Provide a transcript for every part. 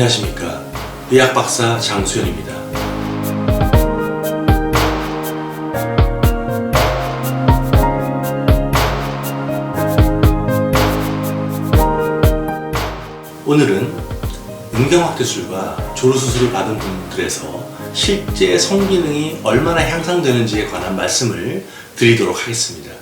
안녕하십니까. 의학박사 장수현입니다. 오늘은 음경확대술과 조루수술을 받은 분들에서 실제 성기능이 얼마나 향상되는지에 관한 말씀을 드리도록 하겠습니다.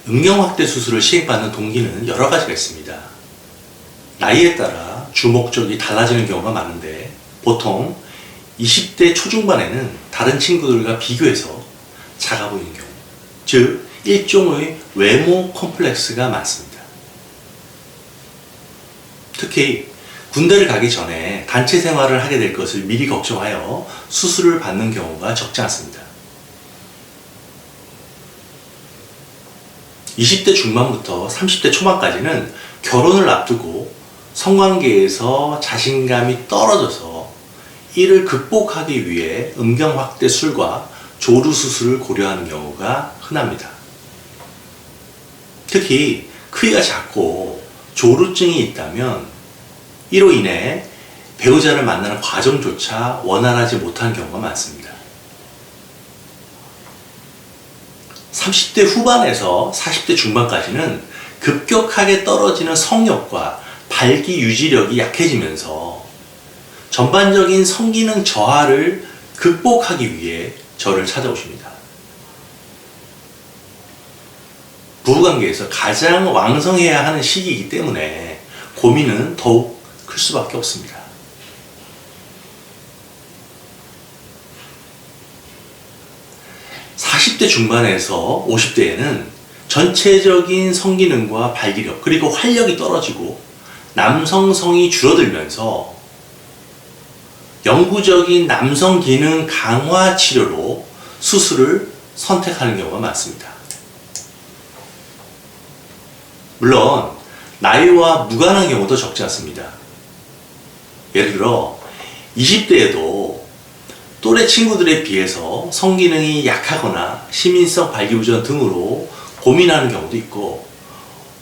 음경확대 수술을 시행받는 동기는 여러 가지가 있습니다. 나이에 따라 주목적이 달라지는 경우가 많은데 보통 20대 초중반에는 다른 친구들과 비교해서 작아 보이는 경우, 즉 일종의 외모 컴플렉스가 많습니다. 특히 군대를 가기 전에 단체 생활을 하게 될 것을 미리 걱정하여 수술을 받는 경우가 적지 않습니다. 20대 중반부터 30대 초반까지는 결혼을 앞두고 성관계에서 자신감이 떨어져서 이를 극복하기 위해 음경확대술과 조루수술을 고려하는 경우가 흔합니다. 특히 크기가 작고 조루증이 있다면 이로 인해 배우자를 만나는 과정조차 원활하지 못한 경우가 많습니다. 30대 후반에서 40대 중반까지는 급격하게 떨어지는 성욕과 발기 유지력이 약해지면서 전반적인 성기능 저하를 극복하기 위해 저를 찾아오십니다. 부부관계에서 가장 왕성해야 하는 시기이기 때문에 고민은 더욱 클 수밖에 없습니다. (40대) 중반에서 (50대에는) 전체적인 성기능과 발기력 그리고 활력이 떨어지고 남성성이 줄어들면서 영구적인 남성 기능 강화 치료로 수술을 선택하는 경우가 많습니다. 물론 나이와 무관한 경우도 적지 않습니다. 예를 들어 20대에도 또래 친구들에 비해서 성기능이 약하거나 시민성 발기부전 등으로 고민하는 경우도 있고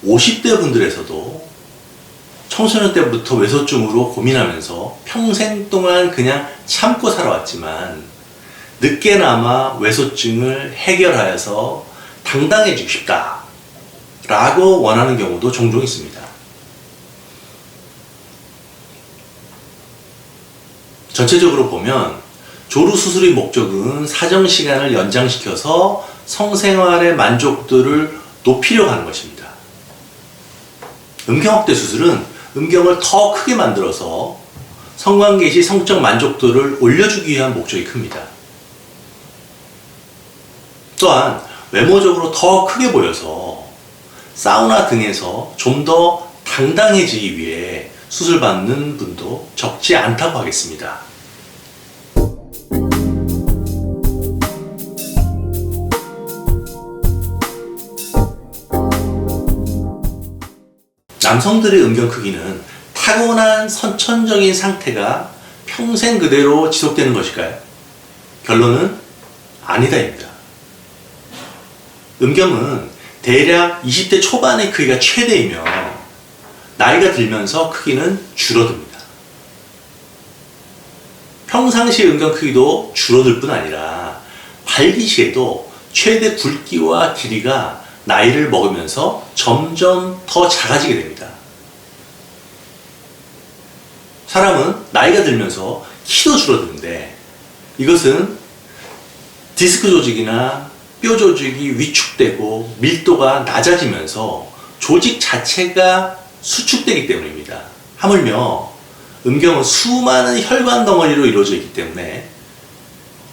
50대 분들에서도 청소년 때부터 외소증으로 고민하면서 평생 동안 그냥 참고 살아왔지만 늦게나마 외소증을 해결하여서 당당해지고 싶다 라고 원하는 경우도 종종 있습니다. 전체적으로 보면 조루수술의 목적은 사정시간을 연장시켜서 성생활의 만족도를 높이려고 하는 것입니다. 음경확대 수술은 음경을 더 크게 만들어서 성관계 시 성적 만족도를 올려주기 위한 목적이 큽니다. 또한 외모적으로 더 크게 보여서 사우나 등에서 좀 더 당당해지기 위해 수술받는 분도 적지 않다고 하겠습니다. 남성들의 음경 크기는 타고난 선천적인 상태가 평생 그대로 지속되는 것일까요? 결론은 아니다입니다. 음경은 대략 20대 초반의 크기가 최대이며 나이가 들면서 크기는 줄어듭니다. 평상시 음경 크기도 줄어들 뿐 아니라 발기 시에도 최대 굵기와 길이가 나이를 먹으면서 점점 더 작아지게 됩니다. 사람은 나이가 들면서 키도 줄어드는데 이것은 디스크 조직이나 뼈 조직이 위축되고 밀도가 낮아지면서 조직 자체가 수축되기 때문입니다. 하물며 음경은 수많은 혈관 덩어리로 이루어져 있기 때문에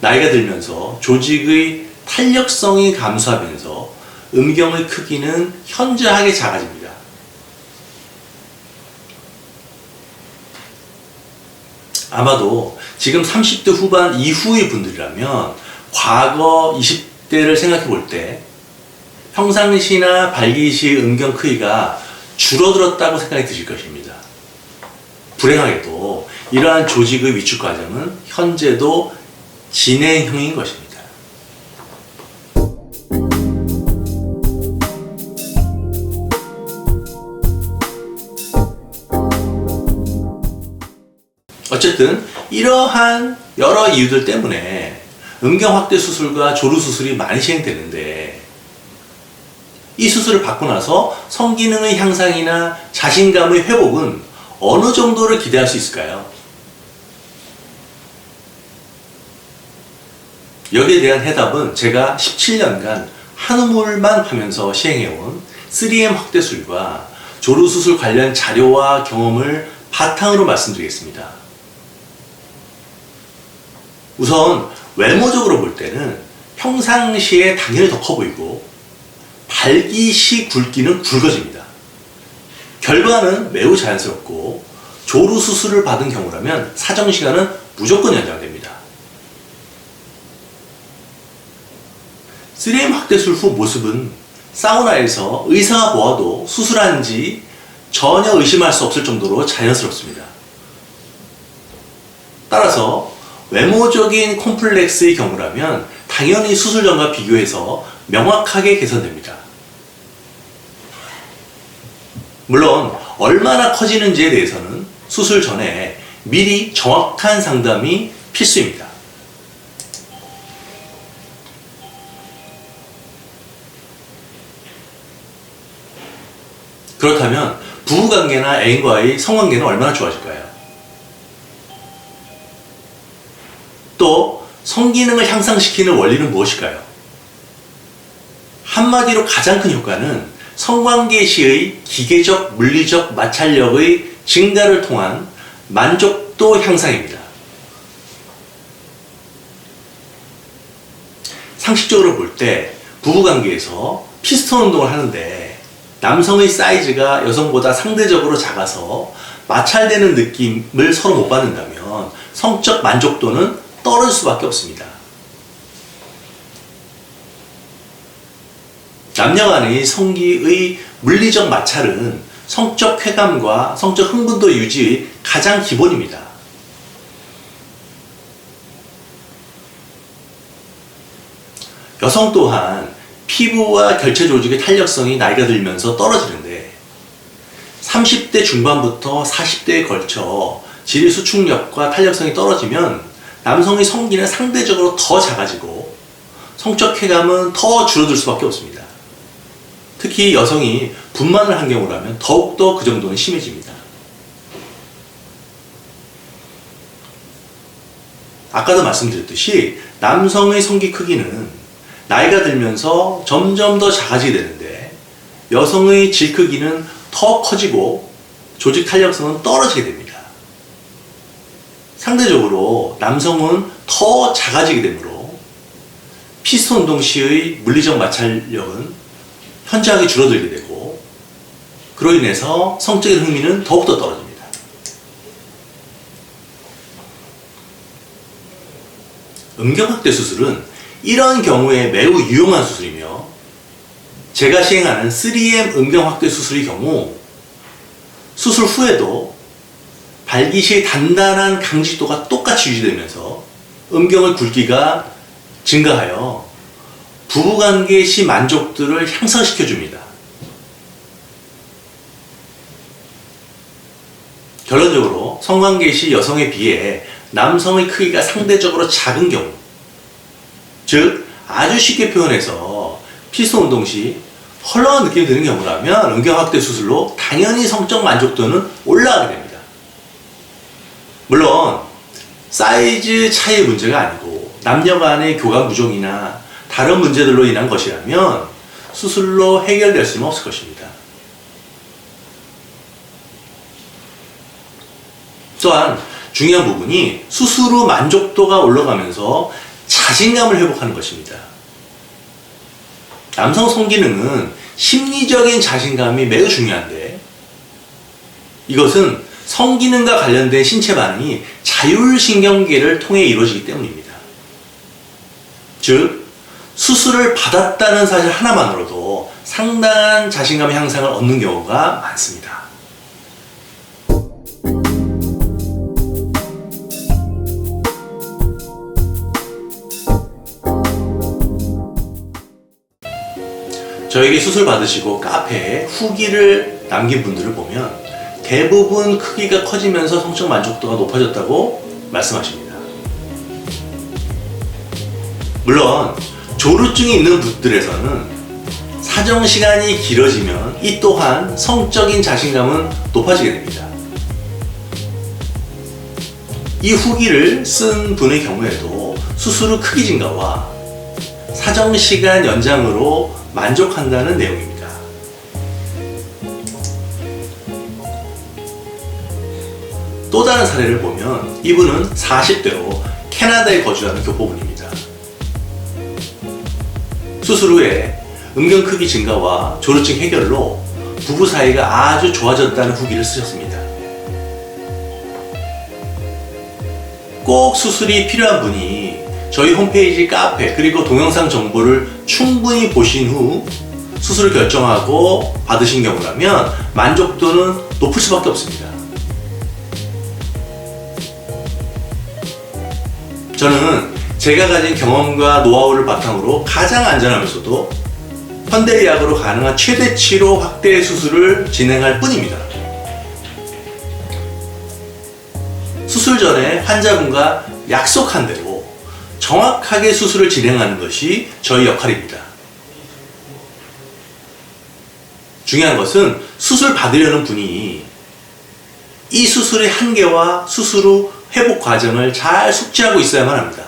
나이가 들면서 조직의 탄력성이 감소하면서 음경의 크기는 현저하게 작아집니다. 아마도 지금 30대 후반 이후의 분들이라면 과거 20대를 생각해 볼 때 평상시나 발기시 음경 크기가 줄어들었다고 생각이 드실 것입니다. 불행하게도 이러한 조직의 위축 과정은 현재도 진행형인 것입니다. 어쨌든 이러한 여러 이유들 때문에 음경 확대 수술과 조루 수술이 많이 시행되는데, 이 수술을 받고 나서 성기능의 향상이나 자신감의 회복은 어느 정도를 기대할 수 있을까요? 여기에 대한 해답은 제가 17년간 한우물만 하면서 시행해온 3M 확대술과 조루수술 관련 자료와 경험을 바탕으로 말씀드리겠습니다. 우선 외모적으로 볼 때는 평상시에 당연히 더 커 보이고 발기 시 굵기는 굵어집니다. 결과는 매우 자연스럽고 조루수술을 받은 경우라면 사정시간은 무조건 연장됩니다. 3M 확대술 후 모습은 사우나에서 의사가 보아도 수술한지 전혀 의심할 수 없을 정도로 자연스럽습니다. 따라서 외모적인 콤플렉스의 경우라면 당연히 수술 전과 비교해서 명확하게 개선됩니다. 물론 얼마나 커지는지에 대해서는 수술 전에 미리 정확한 상담이 필수입니다. 그렇다면 부부관계나 애인과의 성관계는 얼마나 좋아질까요? 또 성기능을 향상시키는 원리는 무엇일까요? 한마디로 가장 큰 효과는 성관계 시의 기계적, 물리적 마찰력의 증가를 통한 만족도 향상입니다. 상식적으로 볼 때 부부관계에서 피스톤 운동을 하는데 남성의 사이즈가 여성보다 상대적으로 작아서 마찰되는 느낌을 서로 못 받는다면 성적 만족도는 떨어질 수밖에 없습니다. 남녀 간의 성기의 물리적 마찰은 성적 쾌감과 성적 흥분도 유지의 가장 기본입니다. 여성 또한 피부와 결체 조직의 탄력성이 나이가 들면서 떨어지는데 30대 중반부터 40대에 걸쳐 질의 수축력과 탄력성이 떨어지면 남성의 성기는 상대적으로 더 작아지고 성적 쾌감은 더 줄어들 수밖에 없습니다. 특히 여성이 분만을 한 경우라면 더욱더 그 정도는 심해집니다. 아까도 말씀드렸듯이 남성의 성기 크기는 나이가 들면서 점점 더 작아지게 되는데 여성의 질 크기는 더 커지고 조직 탄력성은 떨어지게 됩니다. 상대적으로 남성은 더 작아지게 되므로 피스톤 운동 시의 물리적 마찰력은 현저하게 줄어들게 되고 그로 인해서 성적인 흥미는 더욱더 떨어집니다. 음경확대 수술은 이런 경우에 매우 유용한 수술이며 제가 시행하는 3M 음경확대 수술의 경우 수술 후에도 발기 시의 단단한 강직도가 똑같이 유지되면서 음경의 굵기가 증가하여 부부관계 시 만족도를 향상시켜줍니다. 결론적으로 성관계 시 여성에 비해 남성의 크기가 상대적으로 작은 경우, 즉 아주 쉽게 표현해서 피스톤 운동 시 헐렁한 느낌이 드는 경우라면 음경확대 수술로 당연히 성적 만족도는 올라가게 됩니다. 물론 사이즈 차이의 문제가 아니고 남녀 간의 교감 부족이나 다른 문제들로 인한 것이라면 수술로 해결될 수는 없을 것입니다. 또한 중요한 부분이 수술 후 만족도가 올라가면서 자신감을 회복하는 것입니다. 남성 성기능은 심리적인 자신감이 매우 중요한데 이것은 성기능과 관련된 신체 반응이 자율신경계를 통해 이루어지기 때문입니다. 즉, 수술을 받았다는 사실 하나만으로도 상당한 자신감 향상을 얻는 경우가 많습니다. 저에게 수술 받으시고 카페에 후기를 남긴 분들을 보면 대부분 크기가 커지면서 성적 만족도가 높아졌다고 말씀하십니다. 물론 조루증이 있는 분들에서는 사정 시간이 길어지면 이 또한 성적인 자신감은 높아지게 됩니다. 이 후기를 쓴 분의 경우에도 수술 후 크기 증가와 사정 시간 연장으로 만족한다는 내용입니다. 또 다른 사례를 보면 이분은 40대로 캐나다에 거주하는 교포분입니다. 수술 후에 음경 크기 증가와 조루증 해결로 부부 사이가 아주 좋아졌다는 후기를 쓰셨습니다. 꼭 수술이 필요한 분이 저희 홈페이지 카페 그리고 동영상 정보를 충분히 보신 후 수술을 결정하고 받으신 경우라면 만족도는 높을 수밖에 없습니다. 저는 제가 가진 경험과 노하우를 바탕으로 가장 안전하면서도 현대의학으로 가능한 최대치로 확대 수술을 진행할 뿐입니다. 수술 전에 환자분과 약속한 대로 정확하게 수술을 진행하는 것이 저희 역할입니다. 중요한 것은 수술 받으려는 분이 이 수술의 한계와 수술 후 회복 과정을 잘 숙지하고 있어야만 합니다.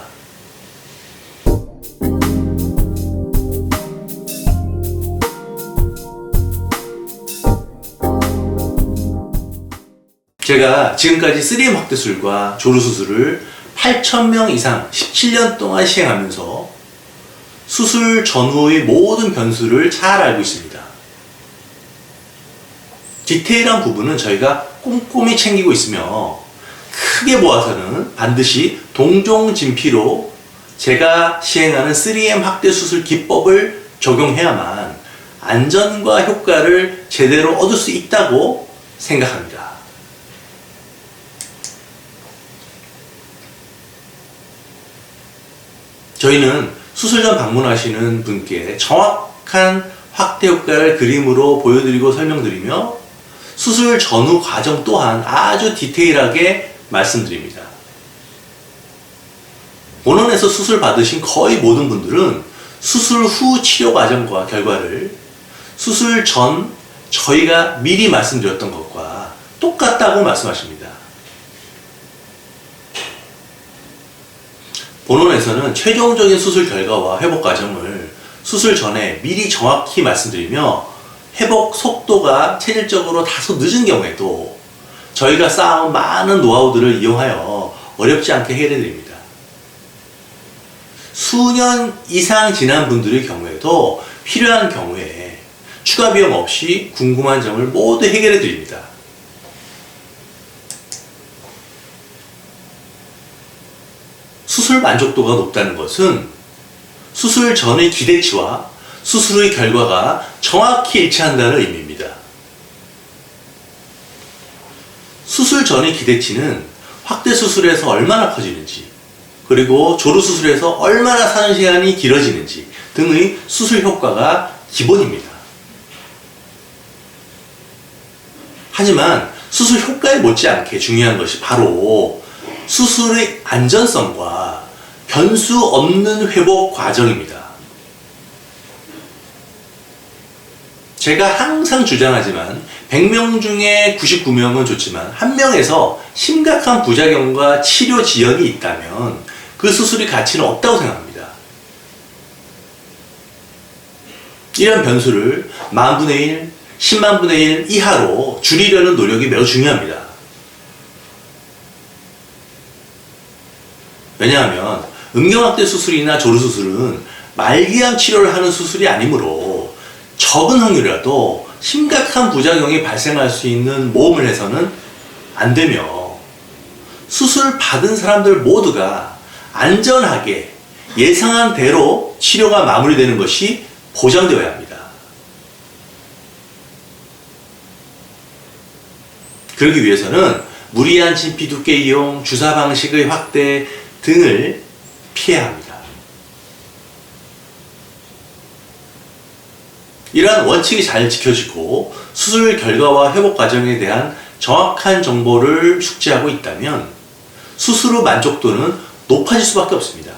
제가 지금까지 3M 확대술과 조루수술을 8,000명 이상 17년 동안 시행하면서 수술 전후의 모든 변수를 잘 알고 있습니다. 디테일한 부분은 저희가 꼼꼼히 챙기고 있으며 크게 모아서는 반드시 동종진피로 제가 시행하는 3M 확대수술 기법을 적용해야만 안전과 효과를 제대로 얻을 수 있다고 생각합니다. 저희는 수술 전 방문하시는 분께 정확한 확대 효과를 그림으로 보여드리고 설명드리며 수술 전후 과정 또한 아주 디테일하게 말씀드립니다. 본원에서 수술 받으신 거의 모든 분들은 수술 후 치료 과정과 결과를 수술 전 저희가 미리 말씀드렸던 것과 똑같다고 말씀하십니다. 본원에서는 최종적인 수술 결과와 회복 과정을 수술 전에 미리 정확히 말씀드리며 회복 속도가 체질적으로 다소 늦은 경우에도 저희가 쌓아온 많은 노하우들을 이용하여 어렵지 않게 해결해 드립니다. 수년 이상 지난 분들의 경우에도 필요한 경우에 추가 비용 없이 궁금한 점을 모두 해결해 드립니다. 수술 만족도가 높다는 것은 수술 전의 기대치와 수술 후의 결과가 정확히 일치한다는 의미입니다. 수술 전의 기대치는 확대 수술에서 얼마나 커지는지, 그리고 조루 수술에서 얼마나 사는 시간이 길어지는지 등의 수술 효과가 기본입니다. 하지만 수술 효과에 못지않게 중요한 것이 바로 수술의 안전성과 변수 없는 회복 과정입니다. 제가 항상 주장하지만 100명 중에 99명은 좋지만 1명에서 심각한 부작용과 치료 지연이 있다면 그 수술의 가치는 없다고 생각합니다. 이런 변수를 10,000분의 1, 100,000분의 1 이하로 줄이려는 노력이 매우 중요합니다. 왜냐하면 음경확대 수술이나 조루 수술은 말기암 치료를 하는 수술이 아니므로 적은 확률이라도 심각한 부작용이 발생할 수 있는 모험을 해서는 안 되며 수술 받은 사람들 모두가 안전하게 예상한 대로 치료가 마무리되는 것이 보장되어야 합니다. 그러기 위해서는 무리한 진피 두께 이용, 주사 방식의 확대 등을 피해야 합니다. 이러한 원칙이 잘 지켜지고 수술 결과와 회복 과정에 대한 정확한 정보를 숙지하고 있다면 수술 후 만족도는 높아질 수밖에 없습니다.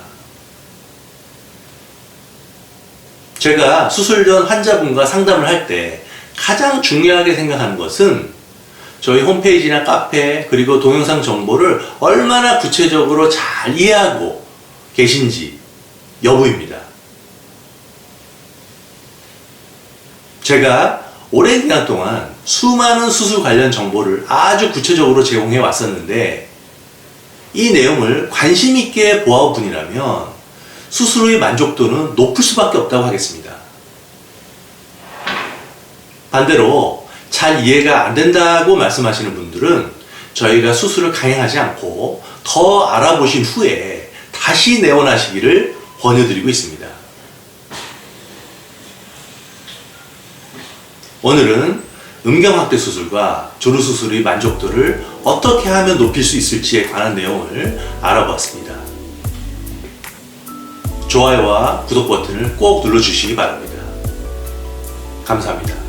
제가 수술 전 환자분과 상담을 할 때 가장 중요하게 생각하는 것은 저희 홈페이지나 카페 그리고 동영상 정보를 얼마나 구체적으로 잘 이해하고 계신지 여부입니다. 제가 오랜 기간 동안 수많은 수술 관련 정보를 아주 구체적으로 제공해 왔었는데 이 내용을 관심 있게 보아온 분이라면 수술 후의 만족도는 높을 수밖에 없다고 하겠습니다. 반대로 잘 이해가 안 된다고 말씀하시는 분들은 저희가 수술을 강행하지 않고 더 알아보신 후에 다시 내원하시기를 권유드리고 있습니다. 오늘은 음경확대 수술과 조루 수술의 만족도를 어떻게 하면 높일 수 있을지에 관한 내용을 알아보았습니다. 좋아요와 구독 버튼을 꼭 눌러주시기 바랍니다. 감사합니다.